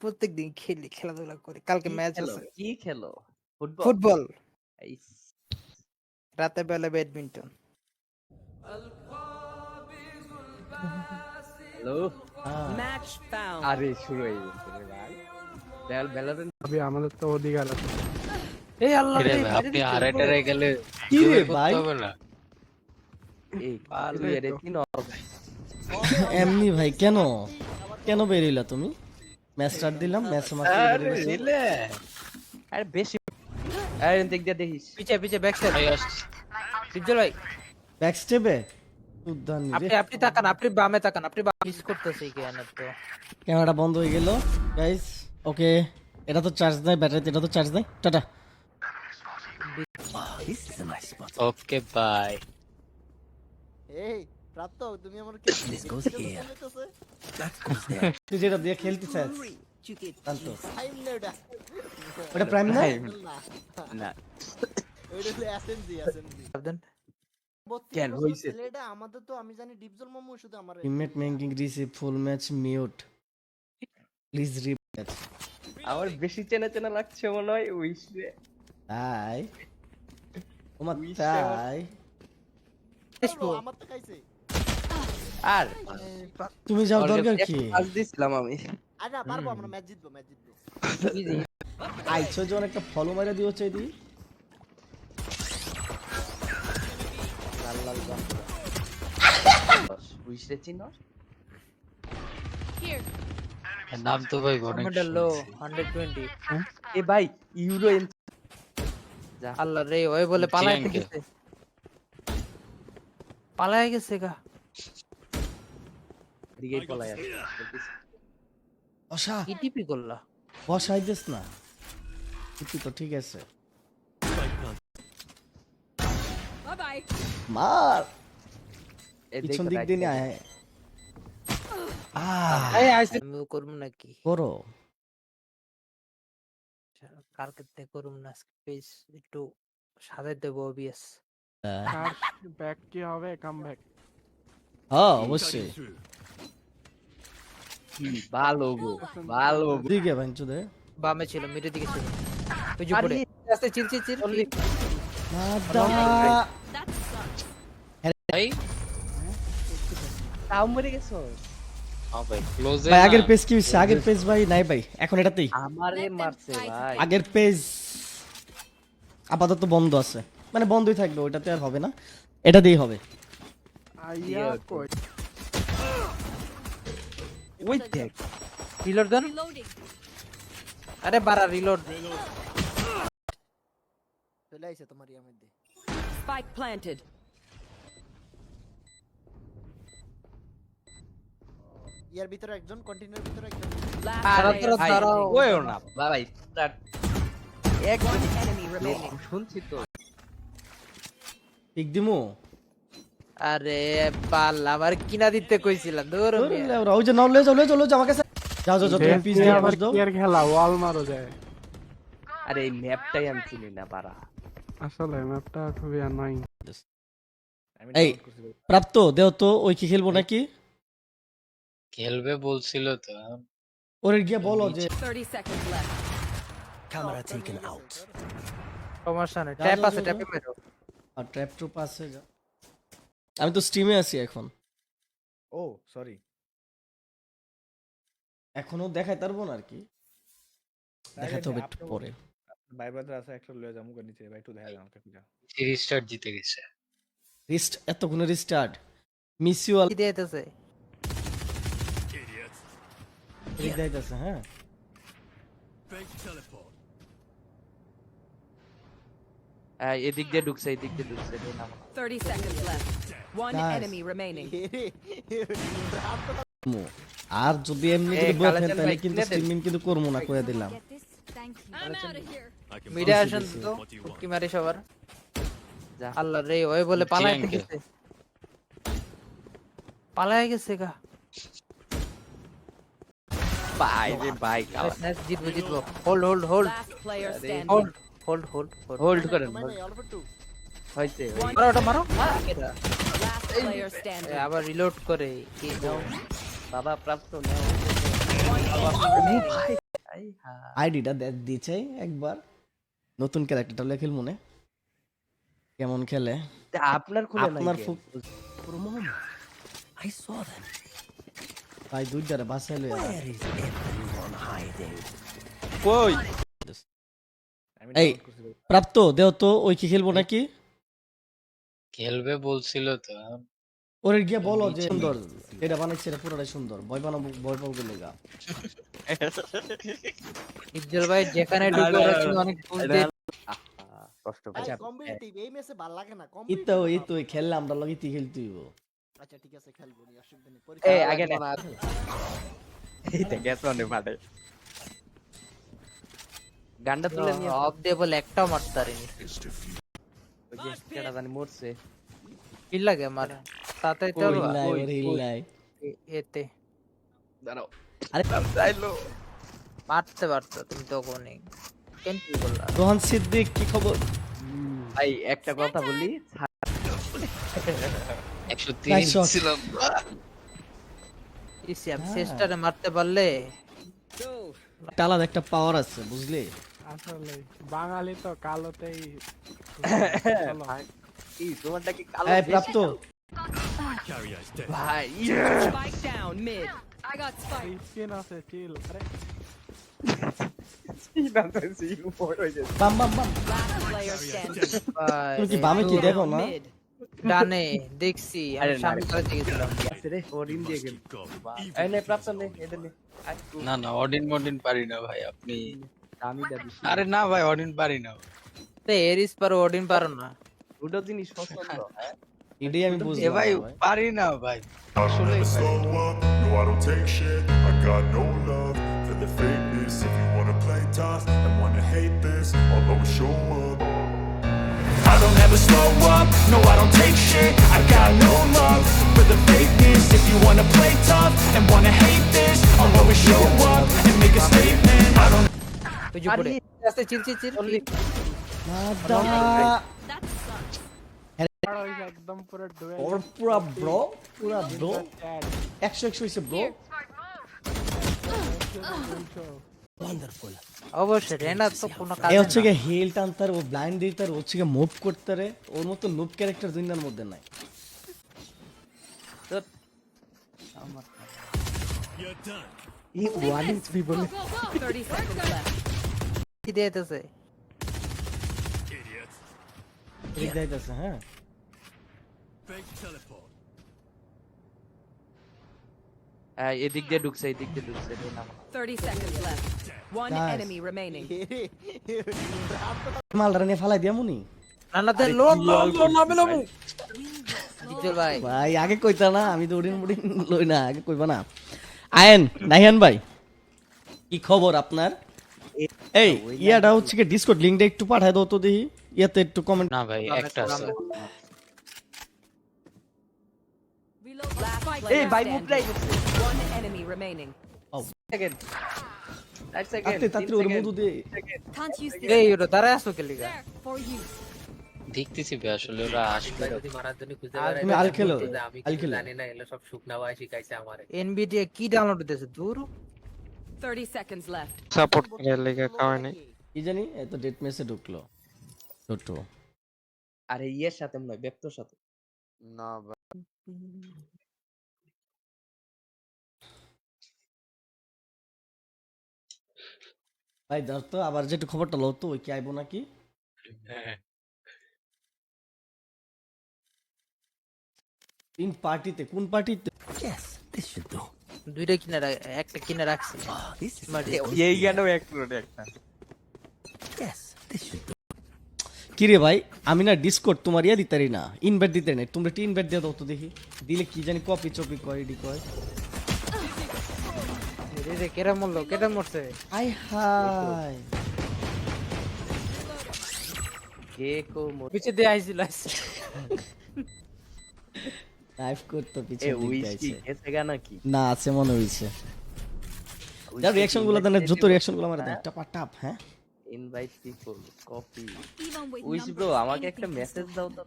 প্রত্যেকদিন খেলি, খেলাধুলা করি। কালকে ম্যাচ আছে। কি খেলো? ফুটবল? ফুটবল। ইস! রাতের বেলা ব্যাডমিন্টন। হ্যালো? Match found. আরে শুরু হয়ে গেছে রে ভাই। ভ্যালোরেন্ট ভাবি আমাদের তো অধিকার আছে। এই আল্লাহ কিরে রে, ভাই, মেরে আপনি দিচ্ছে আড়াইটারে পুরো। গেলে কি রে জোগাড় ভাই? করতে হবে না? এই ভালো তুই এর তো। তিন এমনি ভাই কেন কেন বেরিয়েলা তুমি? ম্যাচ স্টার্ট দিলাম, ম্যাচ মাত্র আরে রিলে আরে বেশি আরে দেখ দিয়ে দেখিস। পিছে পিছে ব্যাক সাইড। ভাই আসছে। ডিপজল ভাই, ব্যাক স্টেপে উদ্যান আপনি তাকান, আপনি বামে তাকান, আপনি মিস করতেছে কেন তো? ক্যামেরাটা বন্ধ হয়ে গেল গাইস। ওকে, এটা তো চার্জ দেয়, ব্যাটারিতে এটা তো চার্জ দেয়। টাটা। Okay bye. এই প্রাপ্ত তুমি আমার কি তুই যেটা দিয়ে খেলতে চাস জানতো টাইম না ওটা ওটা প্রাইম না? না ওইটা হলো এসএমজি সাবধান। কেন হইছে? ছেলেটা আমাদের তো আমি জানি ডিপজল মামু শুধু আমার teammate making receive full match mute please রিপ্যাচ। আমার বেশি চেনা চেনা লাগছে মনে হয় উইশ রে। তাই তোমার Wish তাই আমার তো খাইছে আর তুমি যাও, দরকার কি? পাস দিছিলাম আমি। আর না পারবো আমরা ম্যাচ জিতবো আইছো যখন একটা ফলো মাইরা দিও চাই দি। লাল লাল গান উইশ রে চিনো? নাম তো ভাই অনেক কমান্ডার লো শুনছি। 120। এ ভাই ইউরো যা আল্লাহ রে, ওই বলে পালাইতে জিয়ানকে। গেছে। পালায় গেছে গা। দিকেই পলাই আছে বলতিস। বসা কি টিপি করলা? বসাই দিস না, কিছু তো ঠিক আছে। Bye bye. মার এই পিছন দেখো, দিক right দিয়ে side। আয়। এই আইছে আমি করব নাকি? করো কালকে থেকে করব না, পেজ একটু সাজাই দেব ওবিএস। আর ব্যাক কি হবে? Come back. হ্যাঁ অবশ্যই। ভালো গো ভালো গো। দিকে ভাঞ্চু দে বামে ছিল, মিডের দিকে ছিল। ওই যে আরে উপরে আস্তে চির চির চির। ভাই তাও মরে গেছো? হ্যাঁ ভাই ক্লোজে ভাই আগের পেজ কি হইছে? আগের পেজ ভাই নাই ভাই, এখন এটাতেই। আমারে মারছে ভাই। আগের পেজ আপাতত বন্ধ আছে, মানে বন্ধই থাকবে, ওটাতে আর হবে না, এটাতেই হবে। আইয়া কই ওই দেখ রিলোড দেন। আরে বাড়া রিলোড। চলে আইছে তোমার ইয়ার মধ্যে Spike planted. ইয়ার ভিতরে একজন কন্টেইনার ভিতরে একজন Last দাঁড়াও, player দাঁড়াও, দাঁড়াও। ওই না ভাই স্টার্ট এক One enemy remaining. শুনছি তো। পিক দিমু আরে বাল, আবার কিনা দিতে কইছিলাম। দূর ওই যে নাও, লয়ে যাও আমার কাছে। যাও যাও যাও, তুমি পিস দিয়ে আবার বস দাও। কি আর খেলা ওয়াল মারো যায়। আরে এই ম্যাপটাই আমি চিনি না পারা। আসলে ম্যাপটা খুবই অ্যানোয়িং। এই প্রাপ্ত দেও তো, ওই কি খেলবো নাকি? খেলবে বলছিল তো। ওরে গিয়ে বলো যে 30 seconds left. সমস্যা নেই, যাও, ট্যাপ যাও, আছে, যাও, ট্যাপে যাও। মেরো। আর ট্র্যাপ ট্রুপ আছে যা। আমি তো স্ট্রিমে আছি এখন, ও সরি এখনো দেখাই পারবো না আর কি, দেখাতে হবে একটু পরে। বাইবাদর আছে একটা লয়ে যামু নিচে ভাই একটু দেখা যাও আমাকে পূজা রিস্টার্ট জিতে গেছে। এতক্ষণে রিস্টার্ট মিস ইউ অল কি দিতেছে? দেখাইতেছে। হ্যাঁ এদিক দিয়ে ঢুকছে এদিক দিয়ে ঢুকছে এই নাম। 30 seconds left. One Guys. enemy remaining. মো। আর যদি এমনি এই, যদি বই কালাচান ফেল তাহলে ভাই, কিন্তু কিনে দেন। স্ট্রিমিং কিন্তু করবো না, কয়ে দিলাম। মিডে আসেন তো, কি মারি সবার। যা। আল্লাহ রে, ওই বলে পালাইতে জিয়ানকে। গেছে। পালায় গেছে গা। ভাই রে ভাই ম্যাচ জিতবো জিতবো। Hold hold hold Last player Ready? standing. Hold hold hold hold. Hold করেন মানে অল্প একটু হইছে মারো ওটা মারো। এটা। Last player এ, standing. আবার রিলোড করে কি দাও। বাবা প্রাপ্ত নাও। One enemy remaining. আই হ্যাঁ আইডিটা দিয়েছে একবার, নতুন ক্যারেক্টারটা লেখে খেল মনে কেমন খেলে আপনার খুলে নাই আপনার কেন? ভাই দুইটারে বাসাই লই কই এই প্রাপ্ত দেও তো ওই কি খেলবো নাকি খেলবে বলছিল তো ওরে গিয়ে বলো যে সুন্দর এটা বানাইছে, এটা পুরোটাই সুন্দর, ভয় বানাবো, ভয় পাবো লেগা ইজ্জল ভাই যেখানে ঢুকে ওরা কিন্তু অনেক ভুল দিয়ে কষ্ট আচ্ছা পাচ্ছি কম্পিটিটিভ এই ম্যাচে ভালো লাগে না এই তো খেললে আমরা লগে তি খেলতে হইব। আচ্ছা ঠিক আছে খেলবো নি অসুবিধা নেই এই আগে না এই দেখে শুনে ফাটে গান্ডা তুলে নিয়ে অফ দিয়ে বলে একটাও মারতে পারিনি। ওই যে কেডা জানি মরছে কি লাগে আমার তাতে চলো হিল্লাই ওরে হিল্লাই এতে দাঁড়াও আরে চাইলো মারতে পারতো তুমি তখনই কেন কি বললা রোহান সিদ্দিক কি খবর? ভাই একটা কথা বলি 130 ছিলাম ইসিয়াম শেষটারে মারতে পারলে একটা আলাদা একটা পাওয়ার আছে বুঝলি? আসলে বাঙালি তো কালোতেই এই তোমারটা কি কালো এই প্রাপ্ত ভাই Spike down mid. I got spike. Skin আছে চিল। আরে বাম বাম বাম Last player standing. তুমি কি বামে কি দেখো না? Mid. ডানে দেখছি আমি আরে সামনে করে গেছিলাম আছে রে ওরিন দিয়ে গেল এই নে প্রাপ্ত নে এটা নে আজ না না অডিন মডিন পারি না ভাই আপনি আমি দাবি আরে না ভাই অডিন পারি না তো এরিস পারো ওডিন পারো না দুটো জিনিস পছন্দ হ্যাঁ এটাই আমি এ বুঝলাম ভাই না ভাই। পারি না ভাই I don't ever slow up, no I don't take shit. I got no love for the fakeness. If you wanna play tough and wanna hate this, I'll always show up. I don't ever slow up, no I don't take shit. I got no love for the fakeness. If you wanna play tough and wanna hate this, I'll always show up and make a statement. I don't তুই যে পড়ে আস্তে চিল চিল চিল দাদা আর ওই একদম পুরো dual ওর পুরা bro পুরা ব্রো 100 100 হইছে ব্রো। অবশ্যই রেনা তো কোনো কাজ এ হচ্ছে গিয়ে হিল টানতার, ও ব্লাইন্ড দিতার, ও হচ্ছে গিয়ে মুভ করতারে, ওর মতো নুব ক্যারেক্টার দুনিয়ার মধ্যে নাই। এই ওয়ার্নিং তুই বলে 30 seconds left. কি দিতেছে ঠিক যাইতাছে হ্যাঁ এদিক দিয়ে ঢুকছে এদিক দিয়ে ঢুকছে রে না 30 seconds left. One Guys. enemy remaining. মালটা নিয়ে ফালাই দিয়া মুনি রান্নাতে লোক নামে নামু ইজ্জল ভাই ভাই আগে কইতা না, আমি তো উড়িন মুড়িন লই না, আগে কইবা না। আয়েন নাহিয়ান ভাই কি খবর আপনার? এই ইয়াটা হচ্ছে কি ডিসকর্ড লিংকটা একটু পাঠায় দাও তো দেখি, ইয়াতে একটু কমেন্ট। না ভাই একটা আছে Last এই player ভাই মুখ নাই standing. One enemy remaining. Second 8 second তাতে তাতে ওর মধু দে। Can't use এই ওটা দাঁড়ায় আসো কে লিগা for you. দেখতেছি ভাই আসলে ওরা আসবে তুমি আল খেলো, আল খেলো। এনবিডি কি ডাউনলোড দিতেছে দূর 30 seconds left. সাপোর্ট এর লাগা কাওয়ানি কি জানি এত ডেট মেসে ঢুকলো ছোট। আরে ইয়ের সাথে নয় ব্যক্তর সাথে না ভাই ধর তো আবার যেটু খবরটা লো তো ওই কি আইবো নাকি? তিন পার্টিতে কোন পার্টিতে? দুইটা কিনে একটা কিনে রাখছি এই গেলেও এক রোড একটা কি রে ভাই আমি না ডিসকর্ড তোমার ইয়া দিতারি না, ইনভাইট দিতে নাই, তোমরা টি ইনভাইট দিয়ে দাও তো দেখি, দিলে কি জানি কপি চপি কয় ডি কয়। রে কেরা মরলো কেটা মরছে আই হাই কে কো পিছে দিয়ে আইছিল লাইভ করতে এ পিছনে উইস্কি দিতে এসে গানা কি না আছে মনে হইছে। যার রিঅ্যাকশন গুলো দেন, যত রিঅ্যাকশন গুলো আমার দেন টাপা টাপ। Invite people copy Even with উইস ব্রো আমাকে একটা মেসেজ দাও তো